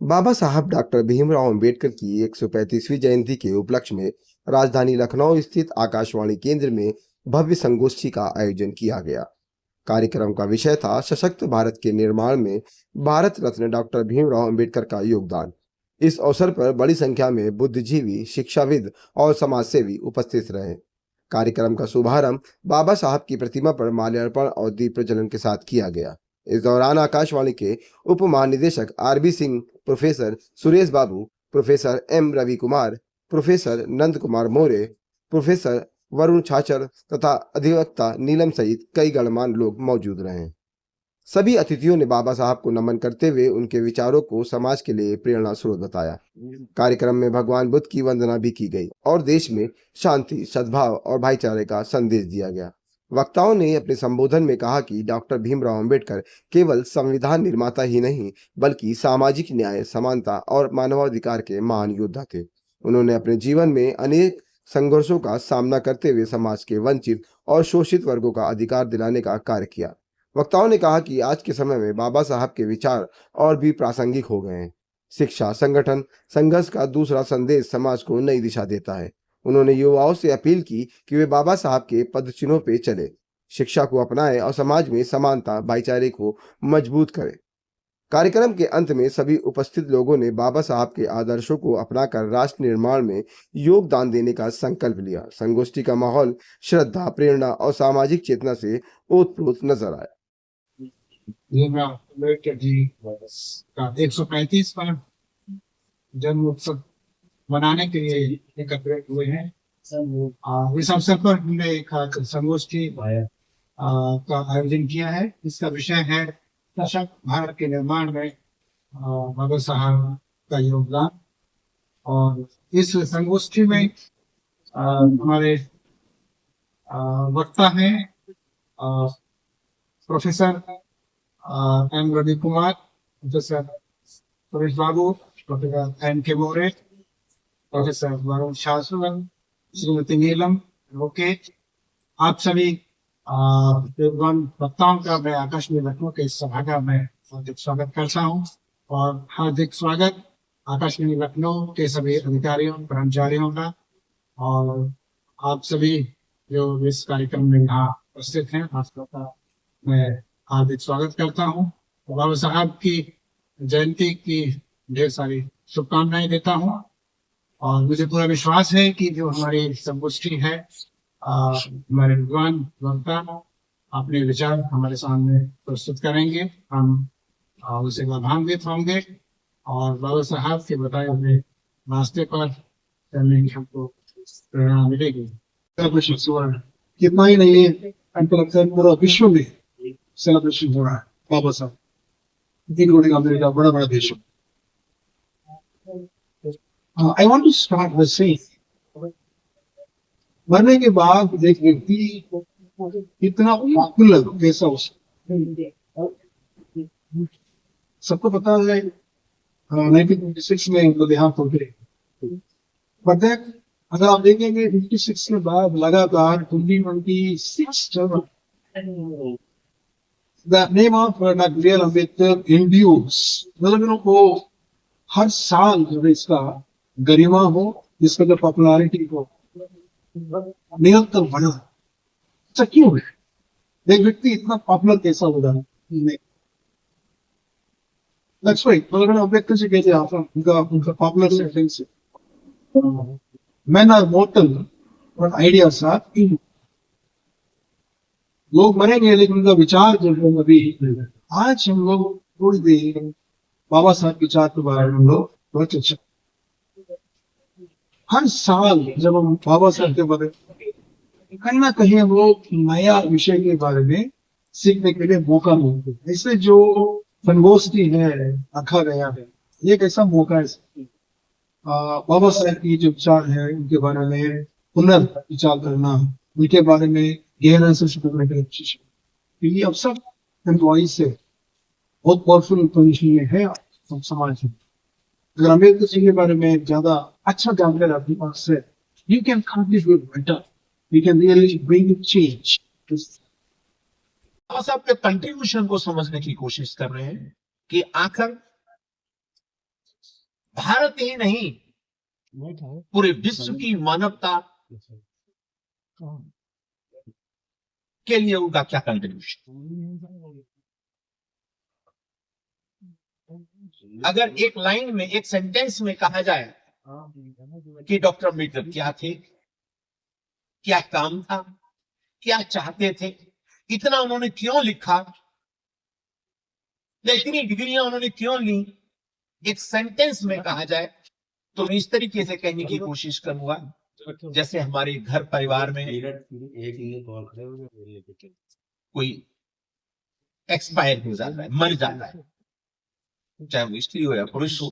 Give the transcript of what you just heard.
बाबा साहब डॉक्टर भीमराव अंबेडकर की 135वीं जयंती के उपलक्ष्य में राजधानी लखनऊ स्थित आकाशवाणी केंद्र में भव्य संगोष्ठी का आयोजन किया गया। कार्यक्रम का विषय था सशक्त भारत के निर्माण में भारत रत्न डॉक्टर भीमराव अंबेडकर का योगदान। इस अवसर पर बड़ी संख्या में बुद्धिजीवी, शिक्षाविद और समाजसेवी उपस्थित रहे। कार्यक्रम का शुभारंभ बाबा साहब की प्रतिमा पर माल्यार्पण और दीप प्रज्वलन के साथ किया गया। इस दौरान आकाशवाणी के उप महानिदेशक R B Singh, professor Suresh Babu, professor M Ravi Kumar, professor Nand Kumar Maurya, professor Varun Chhachhar तथा अधिवक्ता नीलम सहित कई गणमान्य लोग मौजूद रहे। सभी अतिथियों ने बाबा साहब को नमन करते हुए उनके विचारों को समाज के लिए प्रेरणा स्रोत बताया। कार्यक्रम में भगवान बुद्ध की वंदना भी की गई और देश में शांति, सद्भाव और भाईचारे का संदेश दिया गया। वक्ताओं ने अपने संबोधन में कहा कि डॉक्टर भीमराव अंबेडकर केवल संविधान निर्माता ही नहीं, बल्कि सामाजिक न्याय, समानता और मानवाधिकार के महान योद्धा थे। उन्होंने अपने जीवन में अनेक संघर्षों का सामना करते हुए समाज के वंचित और शोषित वर्गों का अधिकार दिलाने का कार्य किया। वक्ताओं ने कहा कि आज के समय में बाबा साहब के विचार और भी प्रासंगिक हो गए हैं। शिक्षा, संगठन, संघर्ष का दूसरा संदेश समाज को नई दिशा देता है। उन्होंने युवाओं से अपील की कि वे बाबा साहब के पदचिन्हों पे चले, शिक्षा को अपनाएं और समाज में समानता, भाईचारे को मजबूत करें। कार्यक्रम के अंत में सभी उपस्थित लोगों ने बाबा साहब के आदर्शों को अपनाकर राष्ट्र निर्माण में योगदान देने का संकल्प लिया। संगोष्ठी का माहौल श्रद्धा, प्रेरणा और सामाजिक चेतना से ओतप्रोत नजर आया। भीमराव अम्बेडकर जी का 135वां जन्म उत्सव मनाने के लिए एकत्रित हुए हैं। इस अवसर पर हमने एक संगोष्ठी का आयोजन किया है। इसका विषय है सशक्त भारत के निर्माण में बाबा साहब का योगदान। और इस संगोष्ठी में हमारे वक्ता हैं professor M Ravi Kumar, professor Suresh Babu, professor M K Maurya, professor Varun Chhachhar, Shrimati Neelam Lokesh. आप सभी विद्वान वक्ताओं का मैं आकाशवाणी लखनऊ के इस सभागार में हार्दिक स्वागत करता हूँ। और हार्दिक स्वागत आकाशवाणी लखनऊ के सभी अधिकारियों, कर्मचारियों का, और आप सभी जो इस कार्यक्रम में यहाँ उपस्थित हैं, आप सबका मैं हार्दिक स्वागत करता हूँ। बाबा साहब की जयंती की ढेर सारी शुभकामनाएं देता हूँ। और मुझे पूरा विश्वास है कि जो हमारी संगोष्ठी है, हमारे विद्वान वक्ता अपने विचार हमारे सामने प्रस्तुत करेंगे। हम उसे लाभान्वित होंगे और बाबा साहब के बताए हुए रास्ते पर चलने की हमको प्रेरणा मिलेगी। कितना ही नहीं है, हमको लगता है पूरा विश्व में सेलिब्रेशन हो रहा है बाबा साहब। 3 करोड़ का अमेरिका बड़ा बड़ा देश है। I want to start by saying, मरने के बाद एक व्यक्ति इतना पॉपुलर कैसा हो सकता? सबको पता है 1956 में इनको देहांत हो गए। बट अगर आप देखेंगे 56 के बाद लगातार 26 जगह the name of Dr. Ambedkar endures, मतलब को हर साल जो इसका गरिमा हो, इसका जो पॉपुलैरिटी हो, निरंतर बढ़ा। अच्छा क्यों है? एक व्यक्ति इतना पॉपुलर कैसा होगा? That's right, doctor Ambedkar ji कहते हैं उनका पॉपुलर सेंटेंस है, men are mortal but ideas are immortal। लोग मरेंगे लेकिन उनका विचार जो है अभी। आज हम लोग थोड़ी देर बाबा साहब के विचार के बारे में हम लोग थोड़ा चर्चा। हर साल जब हम बाबा साहब के बारे में कहीं ना कहीं हम लोग नया विषय के बारे में सीखने के लिए मौका मिलता है। इससे जो संगोष्ठी है रखा गया है, ये एक ऐसा मौका है बाबा साहब की जो विचार है उनके बारे में पुनर्विचार करना, उनके बारे में गहरा से करने की कोशिश। ये अवसर एम्प्लॉई से बहुत पावरफुल पोजीशन में है समाज में। अगर अम्बेडकर जी के बारे में ज्यादा अच्छा जानकारी आपके पास है, you can contribute better, you can really bring change. साहब के कंट्रीब्यूशन को समझने की कोशिश कर रहे हैं कि आखिर भारत ही नहीं, पूरे विश्व की मानवता के लिए उनका क्या कंट्रीब्यूशन। अगर एक लाइन में, एक सेंटेंस में कहा जाए कि डॉक्टर अम्बेडकर क्या थे, क्या काम था, क्या चाहते थे, इतना उन्होंने क्यों लिखा, या इतनी डिग्रियां उन्होंने क्यों ली, एक सेंटेंस में कहा जाए तो मैं इस तरीके से कहने की कोशिश करूंगा जैसे हमारे घर परिवार में कोई एक्सपायर हो जाता है, मर जाता है, चाहे वो स्त्री हो या पुरुष हो,